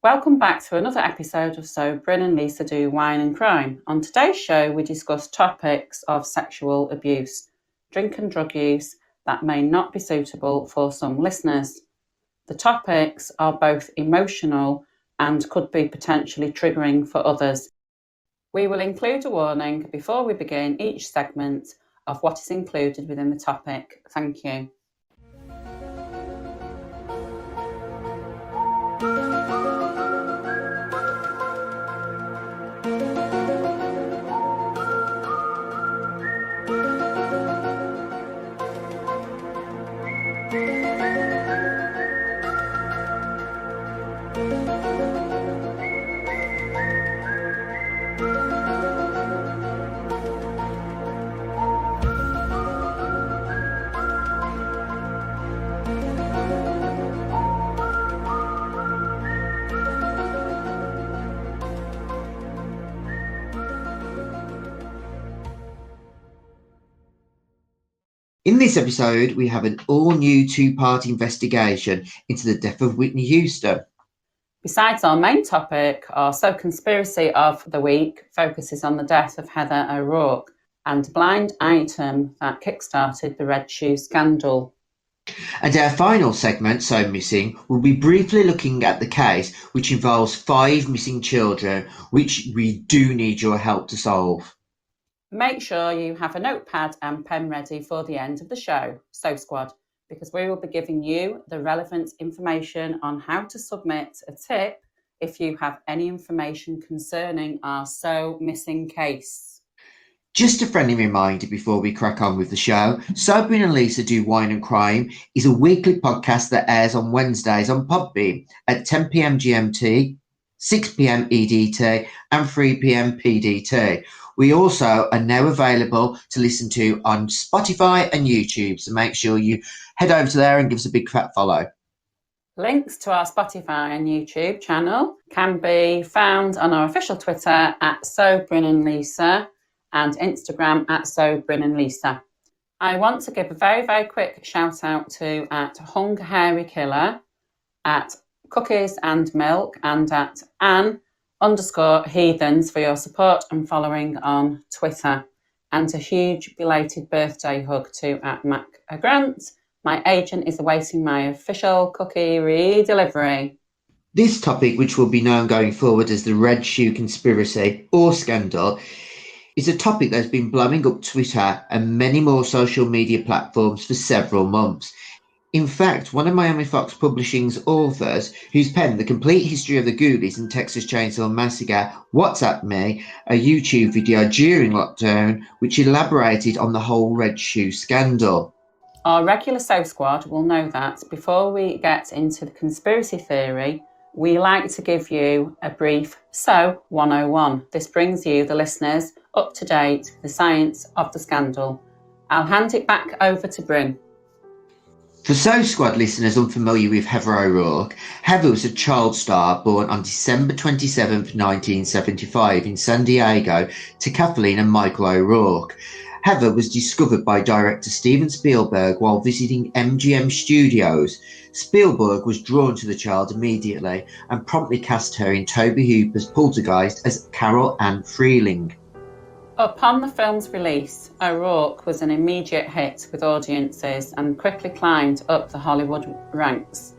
Welcome back to another episode of So Bryn and Lisa Do Wine and Crime. On today's show, we discuss topics of sexual abuse, drink and drug use that may not be suitable for some listeners. The topics are both emotional and could be potentially triggering for others. We will include a warning before we begin each segment of what is included within the topic. Thank you. In this episode, we have an all-new two-part investigation into the death of Whitney Houston. Besides our main topic, our So Conspiracy of the Week focuses on the death of Heather O'Rourke and the blind item that kick-started the Red Shoe scandal. And our final segment, So Missing, will be briefly looking at the case which involves 5 missing children, which we do need your help to solve. Make sure you have a notepad and pen ready for the end of the show, So Squad, because we will be giving you the relevant information on how to submit a tip if you have any information concerning our So Missing case. Just a friendly reminder before we crack on with the show, So Bryn and Lisa Do Wine and Crime is a weekly podcast that airs on Wednesdays on Podbean at 10 p.m. GMT, 6 p.m. EDT and 3 p.m. PDT. We also are now available to listen to on Spotify and YouTube, so make sure you head over to there and give us a big fat follow. Links to our Spotify and YouTube channel can be found on our official Twitter at So Bryn and Lisa and Instagram at So Bryn and Lisa. I want to give a very, very quick shout out to at Hung Hairy Killer, at Cookies and Milk, and at Ann_Heathens for your support and following on Twitter. And a huge belated birthday hug to at Mac Grant. My agent is awaiting my official cookie re-delivery. This topic, which will be known going forward as the Red Shoe conspiracy or scandal, is a topic that's been blowing up Twitter and many more social media platforms for several months. In fact, one of Miami Fox Publishing's authors, who's penned The Complete History of the Ghoulies and Texas Chainsaw Massacre, WhatsApped me a YouTube video during lockdown which elaborated on the whole Red Shoe scandal. Our regular So Squad will know that before we get into the conspiracy theory, we like to give you a brief So 101. This brings you, the listeners, up to date with the science of the scandal. I'll hand it back over to Bryn. For So Squad listeners unfamiliar with Heather O'Rourke, Heather was a child star born on December 27, 1975 in San Diego to Kathleen and Michael O'Rourke. Heather was discovered by director Steven Spielberg while visiting MGM Studios. Spielberg was drawn to the child immediately and promptly cast her in Tobe Hooper's Poltergeist as Carol Ann Freeling. Upon the film's release, O'Rourke was an immediate hit with audiences and quickly climbed up the Hollywood ranks.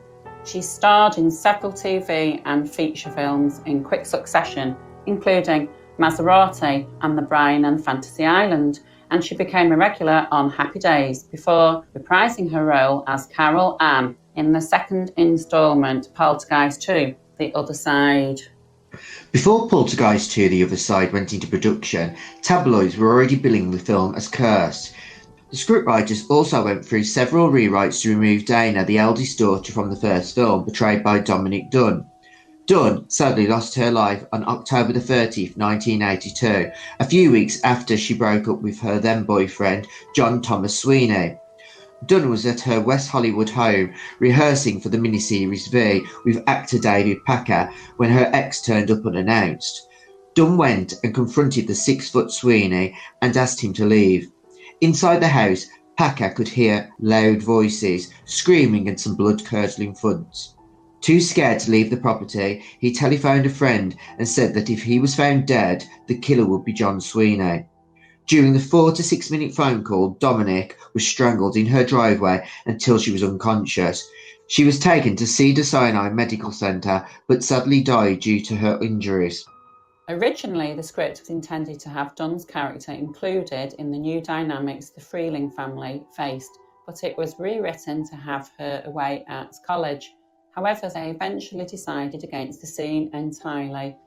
She starred in several TV and feature films in quick succession, including Maserati and The Brian and Fantasy Island, and she became a regular on Happy Days before reprising her role as Carol Ann in the second instalment, Poltergeist 2, The Other Side. Before Poltergeist 2 The Other Side went into production, tabloids were already billing the film as cursed. The scriptwriters also went through several rewrites to remove Dana, the eldest daughter from the first film, portrayed by Dominic Dunne. Dunne sadly lost her life on October 30th, 1982, a few weeks after she broke up with her then boyfriend, John Thomas Sweeney. Dunne was at her West Hollywood home rehearsing for the miniseries V with actor David Packer when her ex turned up unannounced. Dunne went and confronted the 6-foot Sweeney and asked him to leave. Inside the house, Packer could hear loud voices, screaming and some blood-curdling thuds. Too scared to leave the property, he telephoned a friend and said that if he was found dead, the killer would be John Sweeney. During the 4 to 6 minute phone call, Dominic was strangled in her driveway until she was unconscious. She was taken to Cedars-Sinai Medical Center, but sadly died due to her injuries. Originally, the script was intended to have Dunn's character included in the new dynamics the Freeling family faced, but it was rewritten to have her away at college. However, they eventually decided against the scene entirely.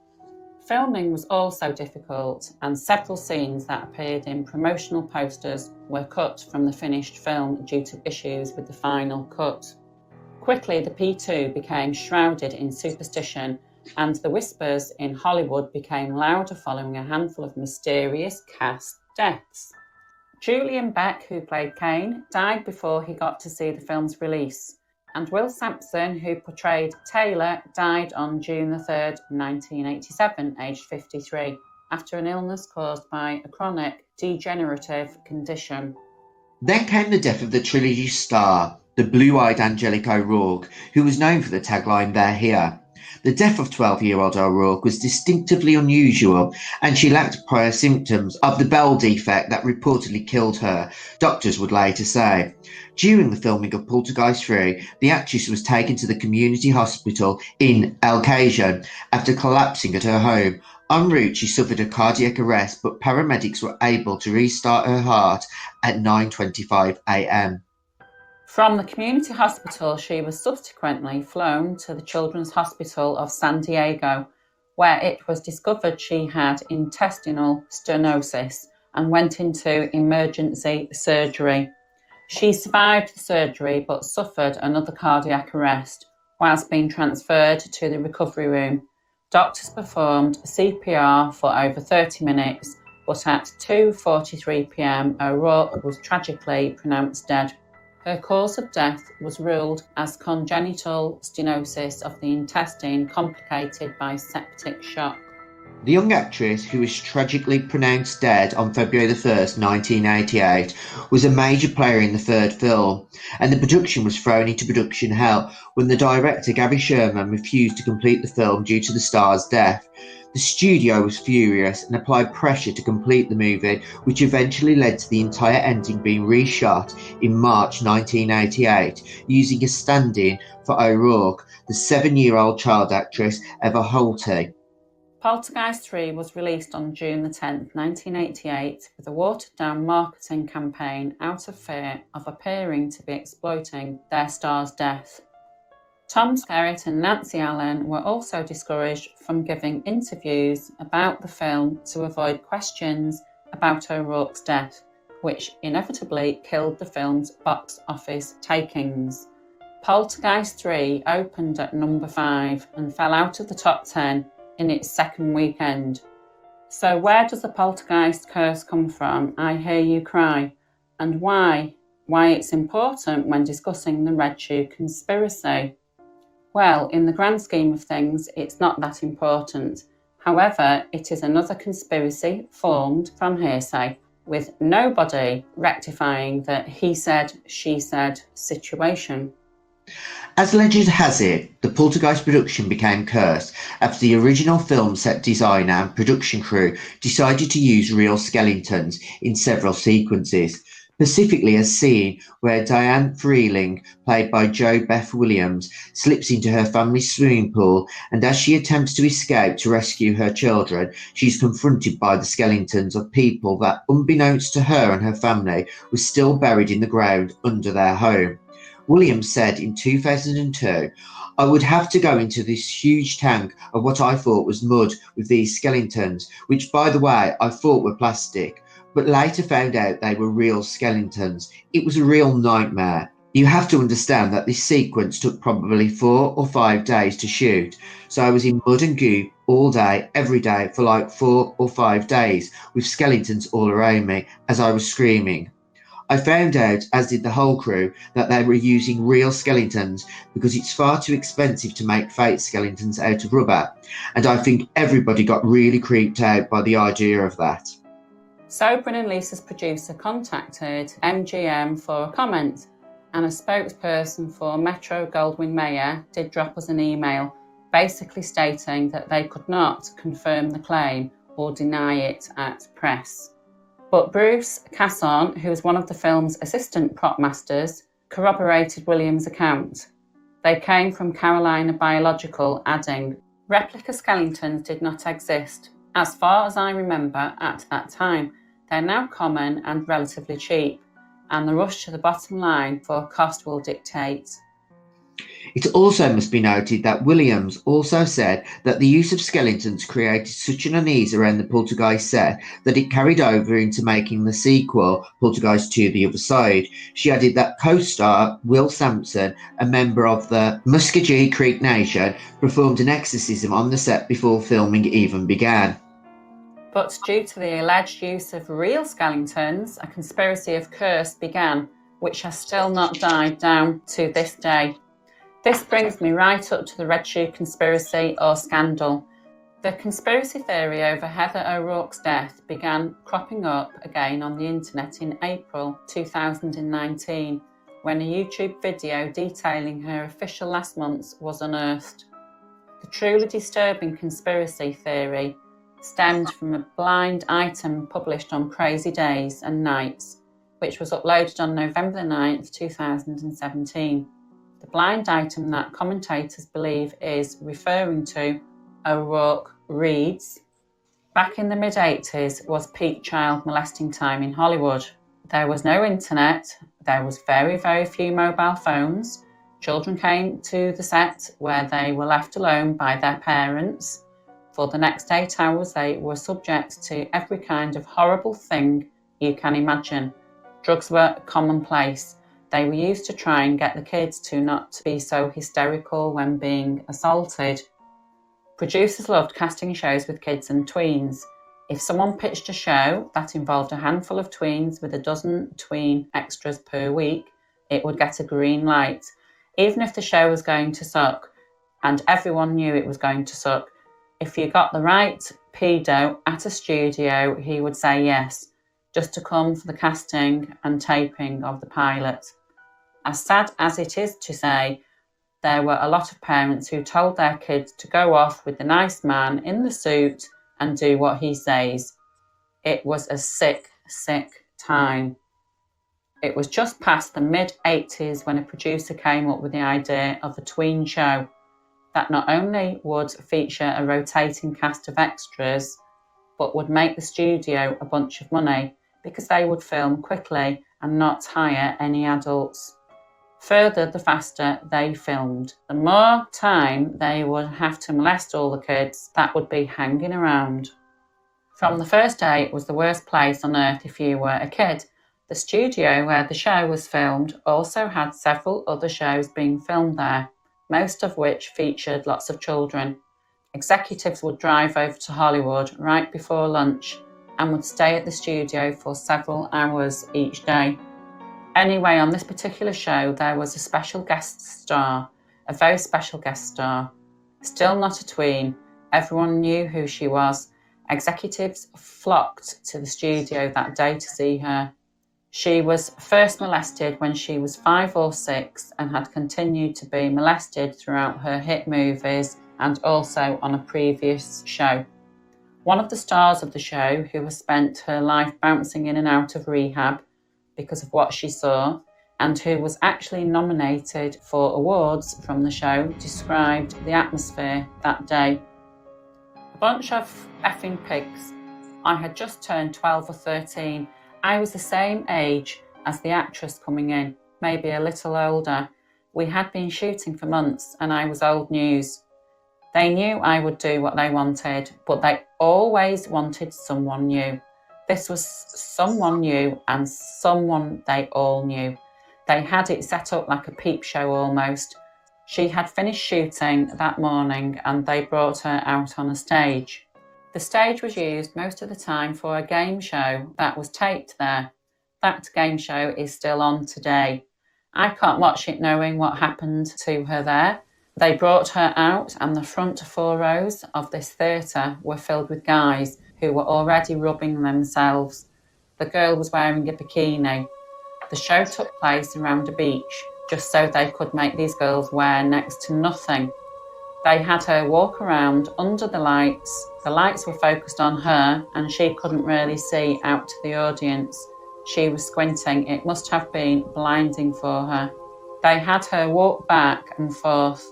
Filming was also difficult, and several scenes that appeared in promotional posters were cut from the finished film due to issues with the final cut. Quickly, the P2 became shrouded in superstition, and the whispers in Hollywood became louder following a handful of mysterious cast deaths. Julian Beck, who played Kane, died before he got to see the film's release, and Will Sampson, who portrayed Taylor, died on June 3rd, 1987, aged 53, after an illness caused by a chronic degenerative condition. Then came the death of the trilogy star, the blue-eyed Angelique O'Rourke, who was known for the tagline "They're Here." The death of 12-year-old O'Rourke was distinctively unusual, and she lacked prior symptoms of the bell defect that reportedly killed her, doctors would later say. During the filming of Poltergeist 3, the actress was taken to the community hospital in El Cajon after collapsing at her home. En route, she suffered a cardiac arrest, but paramedics were able to restart her heart at 9:25 a.m. From the community hospital, she was subsequently flown to the Children's Hospital of San Diego, where it was discovered she had intestinal stenosis and went into emergency surgery. She survived the surgery but suffered another cardiac arrest whilst being transferred to the recovery room. Doctors performed CPR for over 30 minutes, but at 2:43 p.m. O'Rourke was tragically pronounced dead. Her cause of death was ruled as congenital stenosis of the intestine complicated by septic shock. The young actress, who was tragically pronounced dead on February 1st, 1988, was a major player in the third film, and the production was thrown into production hell when the director Gary Sherman refused to complete the film due to the star's death. The studio was furious and applied pressure to complete the movie, which eventually led to the entire ending being reshot in March 1988, using a stand-in for O'Rourke, the 7-year-old child actress Eva Holty. Poltergeist 3 was released on June 10, 1988, with a watered-down marketing campaign out of fear of appearing to be exploiting their star's death. Tom Skerritt and Nancy Allen were also discouraged from giving interviews about the film to avoid questions about O'Rourke's death, which inevitably killed the film's box office takings. Poltergeist 3 opened at number 5 and fell out of the top 10 in its second weekend. So where does the poltergeist curse come from? I hear you cry. And why? Why it's important when discussing the Red Shoe conspiracy? Well, in the grand scheme of things, it's not that important. However, it is another conspiracy formed from hearsay, with nobody rectifying the he said, she said situation. As legend has it, the Poltergeist production became cursed after the original film set designer and production crew decided to use real skeletons in several sequences, specifically a scene where Diane Freeling, played by Jo Beth Williams, slips into her family's swimming pool, and as she attempts to escape to rescue her children, she's confronted by the skeletons of people that, unbeknownst to her and her family, were still buried in the ground under their home. Williams said in 2002, "I would have to go into this huge tank of what I thought was mud with these skeletons, which, by the way, I thought were plastic, but later found out they were real skeletons. It was a real nightmare." You have to understand that this sequence took probably 4 or 5 days to shoot, so I was in mud and goo all day, every day, for like 4 or 5 days, with skeletons all around me as I was screaming. I found out, as did the whole crew, that they were using real skeletons because it's far too expensive to make fake skeletons out of rubber, and I think everybody got really creeped out by the idea of that. So Bryn and Lisa's producer contacted MGM for a comment, and a spokesperson for Metro-Goldwyn-Mayer did drop us an email basically stating that they could not confirm the claim or deny it at press. But Bruce Casson, who was one of the film's assistant prop masters, corroborated Williams' account. They came from Carolina Biological, adding, "Replica skeletons did not exist, as far as I remember at that time. They're now common and relatively cheap, and the rush to the bottom line for cost will dictate." It also must be noted that Williams also said that the use of skeletons created such an unease around the Poltergeist set that it carried over into making the sequel, Poltergeist 2: The Other Side. She added that co-star Will Sampson, a member of the Muskogee Creek Nation, performed an exorcism on the set before filming even began. But due to the alleged use of real skeletons, a conspiracy of curse began, which has still not died down to this day. This brings me right up to the Red Shoe conspiracy or scandal. The conspiracy theory over Heather O'Rourke's death began cropping up again on the internet in April 2019, when a YouTube video detailing her official last months was unearthed. The truly disturbing conspiracy theory stemmed from a blind item published on Crazy Days and Nights, which was uploaded on November 9th, 2017. The blind item that commentators believe is referring to O'Rourke reads, "Back in the mid-80s was peak child molesting time in Hollywood. There was no internet, there was very, very few mobile phones. Children came to the set where they were left alone by their parents. For the next 8 hours, they were subject to every kind of horrible thing you can imagine. Drugs were commonplace. They were used to try and get the kids to not be so hysterical when being assaulted. Producers loved casting shows with kids and tweens. If someone pitched a show that involved a handful of tweens with a dozen tween extras per week, it would get a green light, even if the show was going to suck, and everyone knew it was going to suck. If you got the right pedo at a studio, he would say yes, just to come for the casting and taping of the pilot." As sad as it is to say, there were a lot of parents who told their kids to go off with the nice man in the suit and do what he says. It was a sick, sick time. It was just past the mid-80s when a producer came up with the idea of a tween show that not only would feature a rotating cast of extras, but would make the studio a bunch of money because they would film quickly and not hire any adults. Further, the faster they filmed, the more time they would have to molest all the kids that would be hanging around. From the first day, it was the worst place on earth if you were a kid. The studio where the show was filmed also had several other shows being filmed there, most of which featured lots of children. Executives would drive over to Hollywood right before lunch and would stay at the studio for several hours each day. Anyway, on this particular show, there was a special guest star, a very special guest star. Still not a tween. Everyone knew who she was. Executives flocked to the studio that day to see her. She was first molested when she was 5 or 6 and had continued to be molested throughout her hit movies and also on a previous show. One of the stars of the show, who has spent her life bouncing in and out of rehab because of what she saw, and who was actually nominated for awards from the show, described the atmosphere that day. "A bunch of effing pigs. I had just turned 12 or 13. I was the same age as the actress coming in, maybe a little older. We had been shooting for months and I was old news. They knew I would do what they wanted, but they always wanted someone new. This was someone new and someone they all knew. They had it set up like a peep show almost. She had finished shooting that morning and they brought her out on a stage. The stage was used most of the time for a game show that was taped there. That game show is still on today. I can't watch it knowing what happened to her there. They brought her out and the front 4 rows of this theatre were filled with guys who were already rubbing themselves. The girl was wearing a bikini. The show took place around a beach, just so they could make these girls wear next to nothing. They had her walk around under the lights. The lights were focused on her and she couldn't really see out to the audience. She was squinting. It must have been blinding for her. They had her walk back and forth.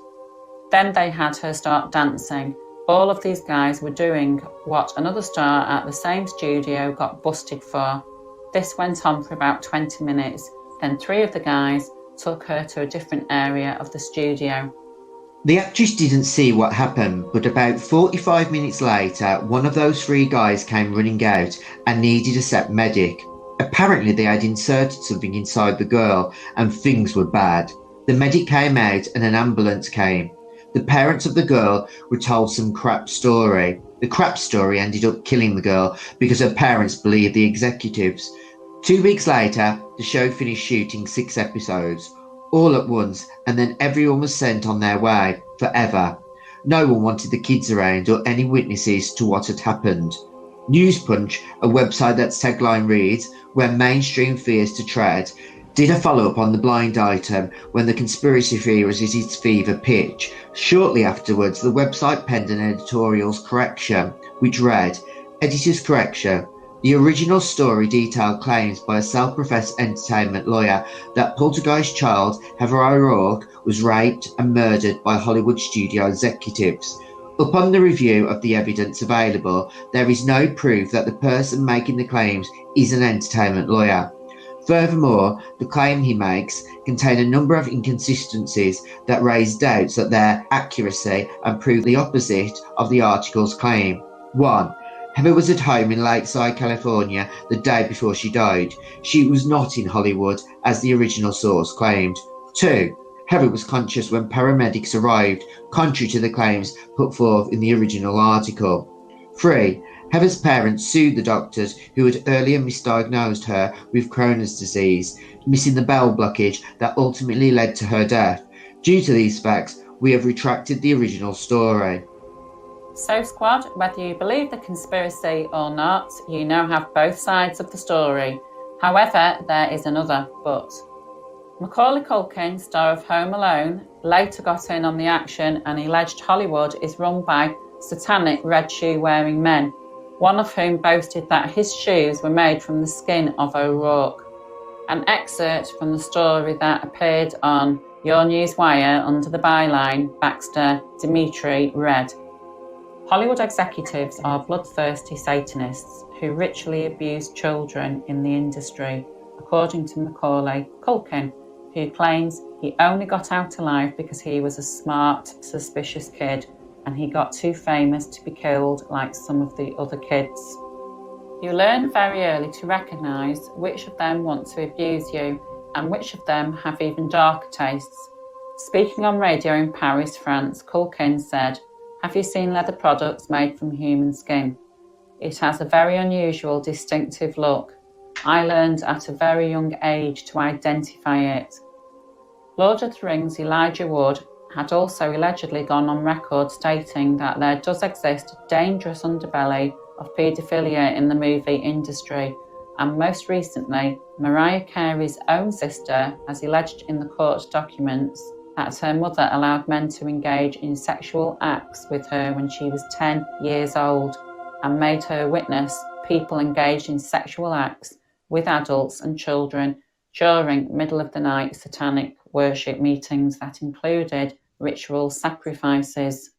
Then they had her start dancing. All of these guys were doing what another star at the same studio got busted for. This went on for about 20 minutes. Then 3 of the guys took her to a different area of the studio. The actress didn't see what happened, but about 45 minutes later, one of those 3 guys came running out and needed a set medic. Apparently they had inserted something inside the girl and things were bad. The medic came out and an ambulance came. The parents of the girl were told some crap story. The crap story ended up killing the girl because her parents believed the executives. 2 weeks later, the show finished shooting 6 episodes, all at once, and then everyone was sent on their way, forever. No one wanted the kids around or any witnesses to what had happened. Newspunch, a website that's tagline reads, "Where mainstream fears to tread," did a follow-up on the blind item when the conspiracy theory was at its fever pitch. Shortly afterwards, the website penned an editorial's correction, which read, "Editor's correction. The original story detailed claims by a self-professed entertainment lawyer that Poltergeist child Heather O'Rourke was raped and murdered by Hollywood studio executives. Upon the review of the evidence available, there is no proof that the person making the claims is an entertainment lawyer. Furthermore, the claim he makes contain a number of inconsistencies that raise doubts at their accuracy and prove the opposite of the article's claim. 1. Heather was at home in Lakeside, California the day before she died. She was not in Hollywood, as the original source claimed. 2. Heather was conscious when paramedics arrived, contrary to the claims put forth in the original article. 3. Heather's parents sued the doctors who had earlier misdiagnosed her with Crohn's disease, missing the bowel blockage that ultimately led to her death. Due to these facts, we have retracted the original story." So squad, whether you believe the conspiracy or not, you now have both sides of the story. However, there is another but. Macaulay Culkin, star of Home Alone, later got in on the action and alleged Hollywood is run by satanic red shoe wearing men, one of whom boasted that his shoes were made from the skin of O'Rourke. An excerpt from the story that appeared on Your News Wire under the byline Baxter Dimitri read, "Hollywood executives are bloodthirsty Satanists who ritually abuse children in the industry," according to Macaulay Culkin, who claims he only got out alive because he was a smart, suspicious kid and he got too famous to be killed like some of the other kids. You learn very early to recognise which of them want to abuse you and which of them have even darker tastes. Speaking on radio in Paris, France, Culkin said, "Have you seen leather products made from human skin? It has a very unusual, distinctive look. I learned at a very young age to identify it." Lord of the Rings Elijah Wood had also allegedly gone on record stating that there does exist a dangerous underbelly of paedophilia in the movie industry, and most recently, Mariah Carey's own sister has alleged in the court documents that her mother allowed men to engage in sexual acts with her when she was 10 years old and made her witness people engaged in sexual acts with adults and children during middle-of-the-night satanic worship meetings that included ritual sacrifices.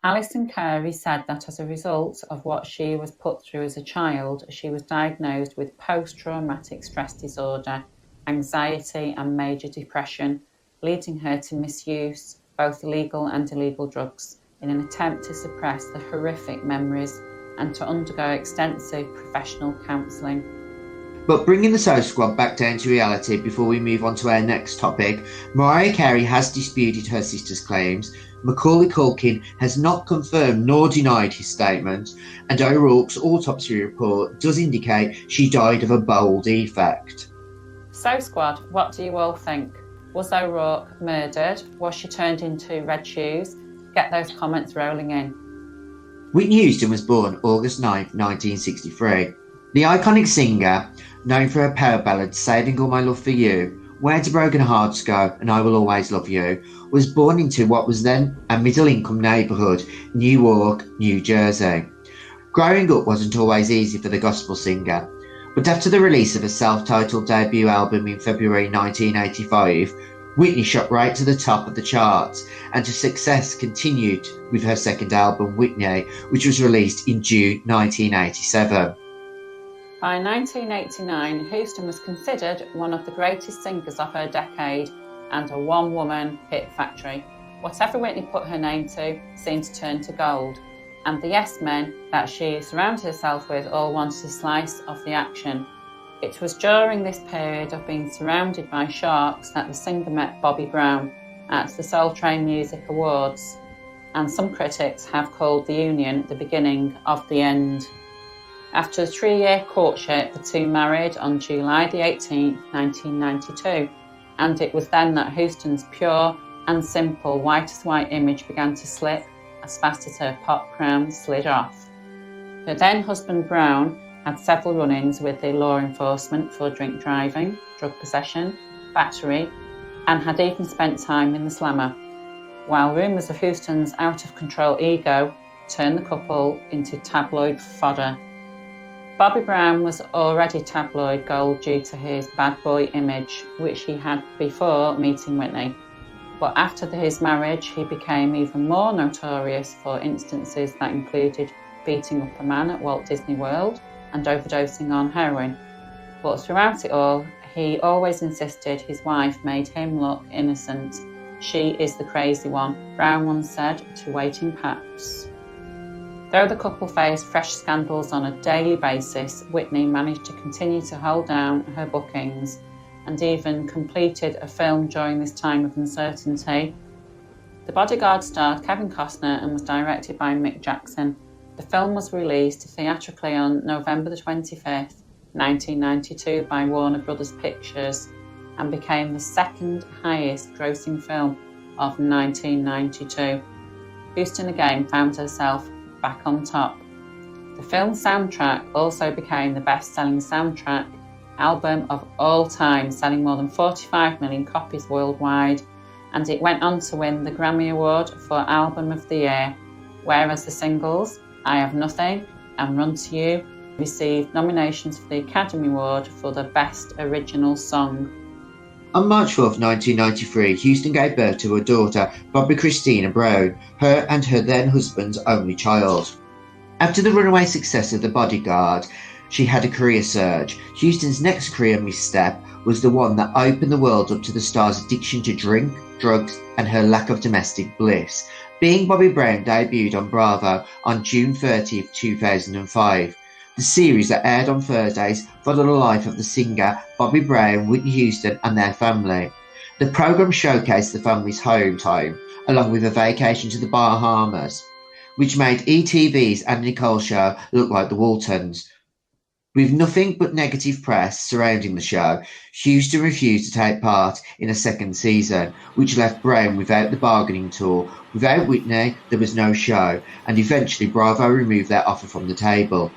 Alison Carey said that as a result of what she was put through as a child, she was diagnosed with post-traumatic stress disorder, anxiety and major depression, leading her to misuse both legal and illegal drugs in an attempt to suppress the horrific memories and to undergo extensive professional counselling. But bringing the Soap Squad back down to reality before we move on to our next topic, Mariah Carey has disputed her sister's claims, Macaulay Culkin has not confirmed nor denied his statement, and O'Rourke's autopsy report does indicate she died of a bowel defect. So squad, what do you all think? Was O'Rourke murdered? Was she turned into red shoes? Get those comments rolling in. Whitney Houston was born August 9, 1963. The iconic singer, known for her power ballads Saving All My Love for You, Where Do Broken Hearts Go, and I Will Always Love You, was born into what was then a middle-income neighbourhood, Newark, New Jersey. Growing up wasn't always easy for the gospel singer, but after the release of a self-titled debut album in February 1985, Whitney shot right to the top of the charts, and her success continued with her second album, Whitney, which was released in June 1987. By 1989, Houston was considered one of the greatest singers of her decade and a one-woman hit factory. Whatever Whitney put her name to seemed to turn to gold, and the yes men that she surrounded herself with all wanted a slice of the action. It was during this period of being surrounded by sharks that the singer met Bobby Brown at the Soul Train Music Awards, and some critics have called the union the beginning of the end. After a 3-year courtship, the two married on July the 18th, 1992, and it was then that Houston's pure and simple white-as-white image began to slip as fast as her pop crown slid off. Her then husband Brown had several run-ins with the law enforcement for drink driving, drug possession, battery, and had even spent time in the slammer, while rumours of Houston's out-of-control ego turned the couple into tabloid fodder. Bobby Brown was already tabloid gold due to his bad boy image, which he had before meeting Whitney. But after his marriage, he became even more notorious for instances that included beating up a man at Walt Disney World and overdosing on heroin. But throughout it all, he always insisted his wife made him look innocent. She is the crazy one, Brown once said to Waiting Paps. Though the couple faced fresh scandals on a daily basis, Whitney managed to continue to hold down her bookings and even completed a film during this time of uncertainty. The Bodyguard starred Kevin Costner and was directed by Mick Jackson. The film was released theatrically on November the 25th, 1992 by Warner Brothers Pictures and became the second highest grossing film of 1992. Houston again found herself back on top. The film's soundtrack also became the best-selling soundtrack album of all time, selling more than 45 million copies worldwide, and it went on to win the Grammy Award for Album of the Year, whereas the singles I Have Nothing and Run to You received nominations for the Academy Award for the Best Original Song. On March 4, 1993, Houston gave birth to her daughter, Bobby Christina Brown, her and her then husband's only child. After the runaway success of The Bodyguard, she had a career surge. Houston's next career misstep was the one that opened the world up to the star's addiction to drink, drugs, and her lack of domestic bliss. Being Bobby Brown debuted on Bravo on June 30, 2005. The series that aired on Thursdays followed the life of the singer, Bobby Brown, Whitney Houston, and their family. The programme showcased the family's home time, along with a vacation to the Bahamas, which made ETV's Andy Nicole show look like the Waltons. With nothing but negative press surrounding the show, Houston refused to take part in a second season, which left Brown without the bargaining tool. Without Whitney, there was no show, and eventually Bravo removed their offer from the table.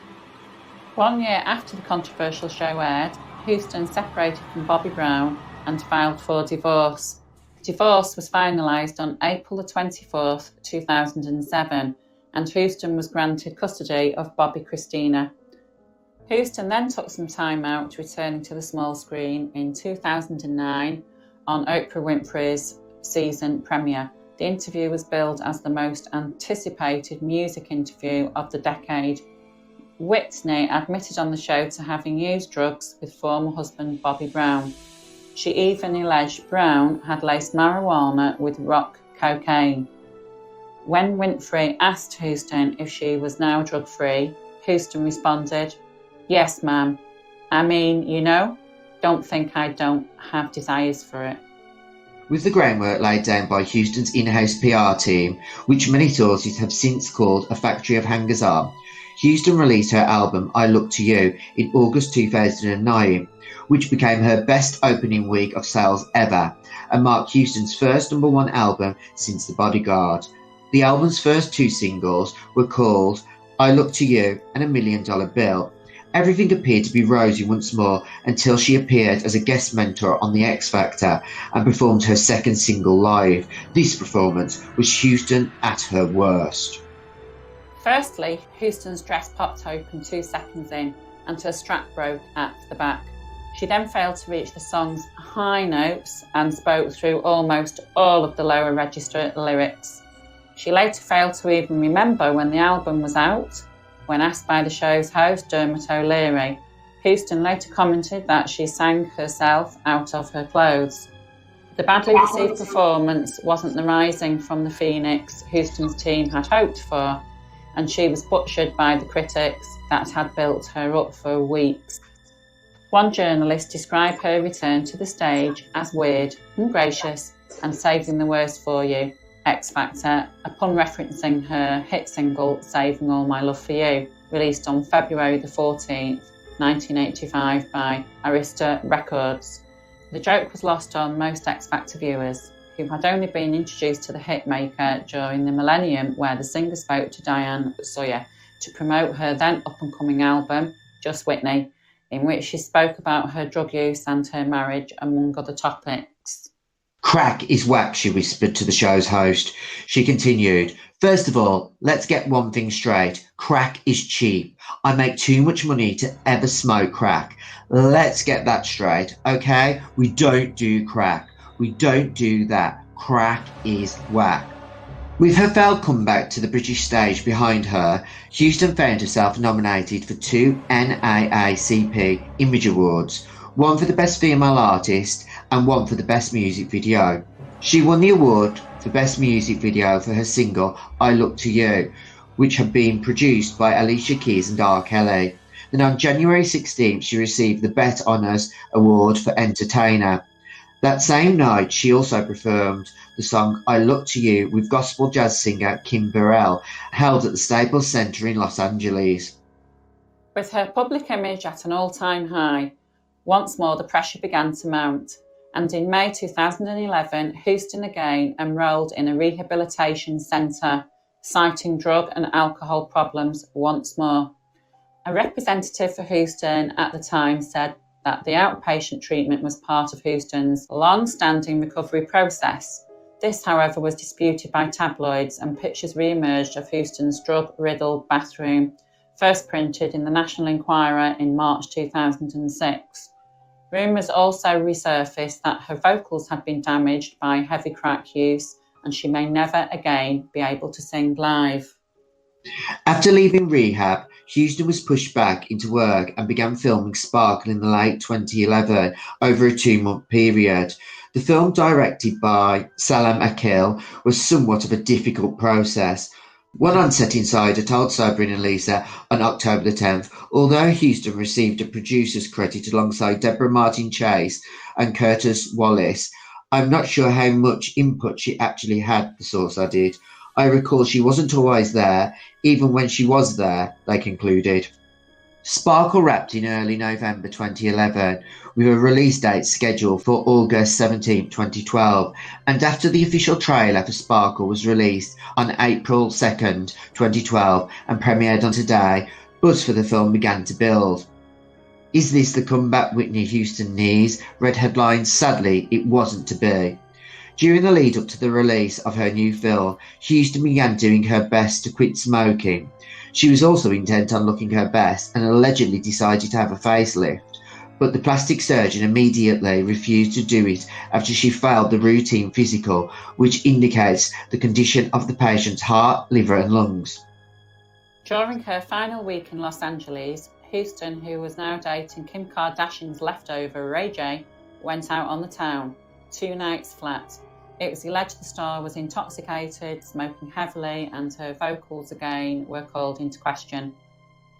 1 year after the controversial show aired, Houston separated from Bobby Brown and filed for divorce. The divorce was finalised on April 24, 2007, and Houston was granted custody of Bobby Christina. Houston then took some time out, returning to the small screen in 2009 on Oprah Winfrey's season premiere. The interview was billed as the most anticipated music interview of the decade. Whitney admitted on the show to having used drugs with former husband Bobby Brown. She even alleged Brown had laced marijuana with rock cocaine. When Winfrey asked Houston if she was now drug-free, Houston responded, "Yes, ma'am. I mean, don't think I don't have desires for it." With the groundwork laid down by Houston's in-house PR team, which many sources have since called a factory of hangers-on, Houston released her album I Look to You in August 2009, which became her best opening week of sales ever and marked Houston's first #1 album since The Bodyguard. The album's first two singles were called I Look to You and $1 Million Bill, Everything appeared to be rosy once more until she appeared as a guest mentor on The X Factor and performed her second single live. This performance was Houston at her worst. Firstly, Houston's dress popped open 2 seconds in and her strap broke at the back. She then failed to reach the song's high notes and spoke through almost all of the lower register lyrics. She later failed to even remember when the album was out. When asked by the show's host, Dermot O'Leary, Houston later commented that she sang herself out of her clothes. The badly received performance wasn't the rising from the Phoenix Houston's team had hoped for, and she was butchered by the critics that had built her up for weeks. One journalist described her return to the stage as weird, ungracious, and saving the worst for you, X Factor, upon referencing her hit single Saving All My Love For You, released on February the 14th, 1985 by Arista Records. The joke was lost on most X Factor viewers, who had only been introduced to the hitmaker during the millennium, where the singer spoke to Diane Sawyer to promote her then up-and-coming album, Just Whitney, in which she spoke about her drug use and her marriage, among other topics. Crack is whack, she whispered to the show's host. She continued, "First of all, let's get one thing straight. Crack is cheap. I make too much money to ever smoke crack. Let's get that straight, okay? We don't do crack. We don't do that. Crack is whack." With her failed comeback to the British stage behind her, Houston found herself nominated for 2 NAACP Image Awards, one for the Best Female Artist and one for the Best Music Video. She won the award for Best Music Video for her single I Look To You, which had been produced by Alicia Keys and R. Kelly. Then on January 16th, she received the BET Honours Award for Entertainer. That same night, she also performed the song I Look To You with gospel jazz singer Kim Burrell, held at the Staples Center in Los Angeles. With her public image at an all-time high, once more the pressure began to mount, and in May 2011, Houston again enrolled in a rehabilitation centre, citing drug and alcohol problems once more. A representative for Houston at the time said that the outpatient treatment was part of Houston's long-standing recovery process. This, however, was disputed by tabloids, and pictures re-emerged of Houston's drug-riddled bathroom, first printed in the National Enquirer in March 2006. Rumours also resurfaced that her vocals had been damaged by heavy crack use, and she may never again be able to sing live. After leaving rehab, Houston was pushed back into work and began filming Sparkle in the late 2011 over a 2-month period. The film, directed by Salam Akil, was somewhat of a difficult process. One on-set insider told Sobrin and Lisa on October the 10th, although Houston received a producer's credit alongside Deborah Martin Chase and Curtis Wallace, I'm not sure how much input she actually had, the source added. I recall she wasn't always there, even when she was there, they concluded. Sparkle wrapped in early November 2011, with a release date scheduled for August 17, 2012, and after the official trailer for Sparkle was released on April 2nd, 2012, and premiered on Today, buzz for the film began to build. Is this the comeback Whitney Houston needs? Read headlines. Sadly, it wasn't to be. During the lead up to the release of her new film, Houston began doing her best to quit smoking. She was also intent on looking her best and allegedly decided to have a facelift, but the plastic surgeon immediately refused to do it after she failed the routine physical, which indicates the condition of the patient's heart, liver and lungs. During her final week in Los Angeles, Houston, who was now dating Kim Kardashian's leftover Ray J, went out on the town, 2 nights flat. It was alleged the star was intoxicated, smoking heavily, and her vocals again were called into question.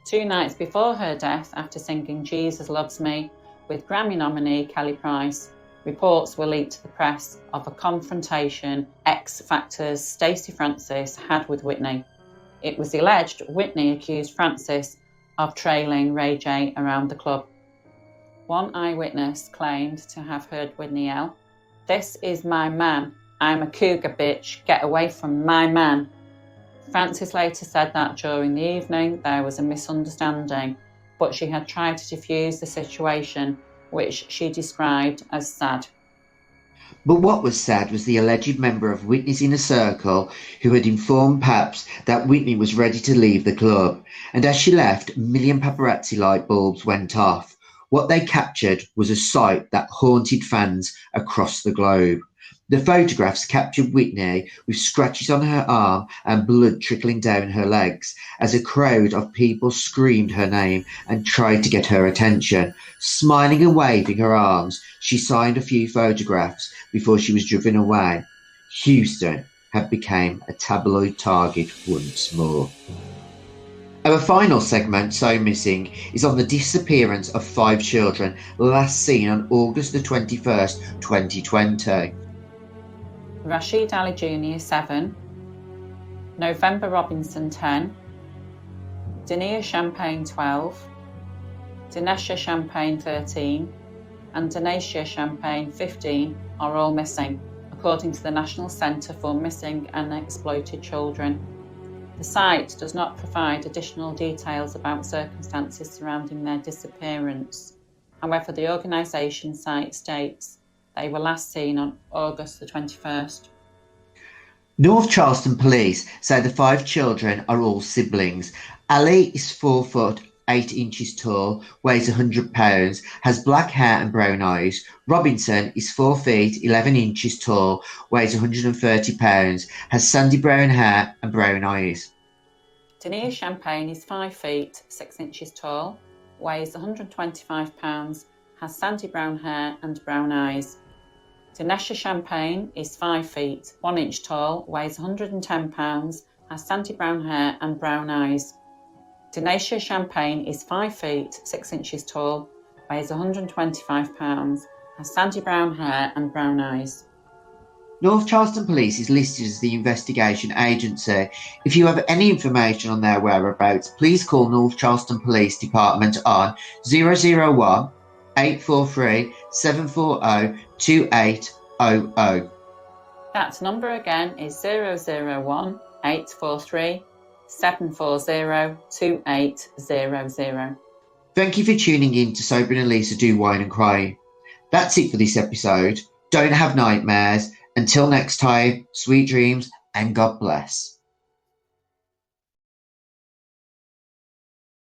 2 nights before her death, after singing Jesus Loves Me with Grammy nominee Kelly Price, reports were leaked to the press of a confrontation X Factor's Stacey Francis had with Whitney. It was alleged Whitney accused Francis of trailing Ray J around the club. One eyewitness claimed to have heard Whitney yell, "This is my man. I'm a cougar, bitch. Get away from my man." Francis later said that during the evening there was a misunderstanding but she had tried to defuse the situation, which she described as sad. But what was sad was the alleged member of Whitney's inner circle who had informed Paps that Whitney was ready to leave the club, and as she left, a million paparazzi light bulbs went off. What they captured was a sight that haunted fans across the globe. The photographs captured Whitney with scratches on her arm and blood trickling down her legs as a crowd of people screamed her name and tried to get her attention. Smiling and waving her arms, she signed a few photographs before she was driven away. Houston had become a tabloid target once more. Our final segment, So Missing, is on the disappearance of 5 children last seen on August the 21st, 2020. Rashid Ali Jr. 7, November Robinson 10, Dania Champagne 12, Dinesha Champagne 13, and Danacia Champagne 15 are all missing, according to the National Centre for Missing and Exploited Children. The site does not provide additional details about circumstances surrounding their disappearance. However, the organisation site states they were last seen on August the 21st. North Charleston police say the 5 children are all siblings. Ali is 4 foot 8 inches tall, weighs 100 pounds, has black hair and brown eyes. Robinson is 4 feet 11 inches tall, weighs 130 pounds, has sandy brown hair and brown eyes. Dania Champagne is 5 feet 6 inches tall, weighs 125 pounds, has sandy brown hair and brown eyes. Dinesha Champagne is 5 feet 1 inch tall, weighs 110 pounds, has sandy brown hair and brown eyes. Danacia Champagne is 5 feet 6 inches tall, weighs 125 pounds, has sandy brown hair and brown eyes. North Charleston Police is listed as the investigation agency. If you have any information on their whereabouts, please call North Charleston Police Department on 001 843 740 2800. That number again is 001 843 740 2800. Thank you for tuning in to Sober and Elisa Do Wine and Cry. That's it for this episode. Don't have nightmares. Until next time, sweet dreams and God bless.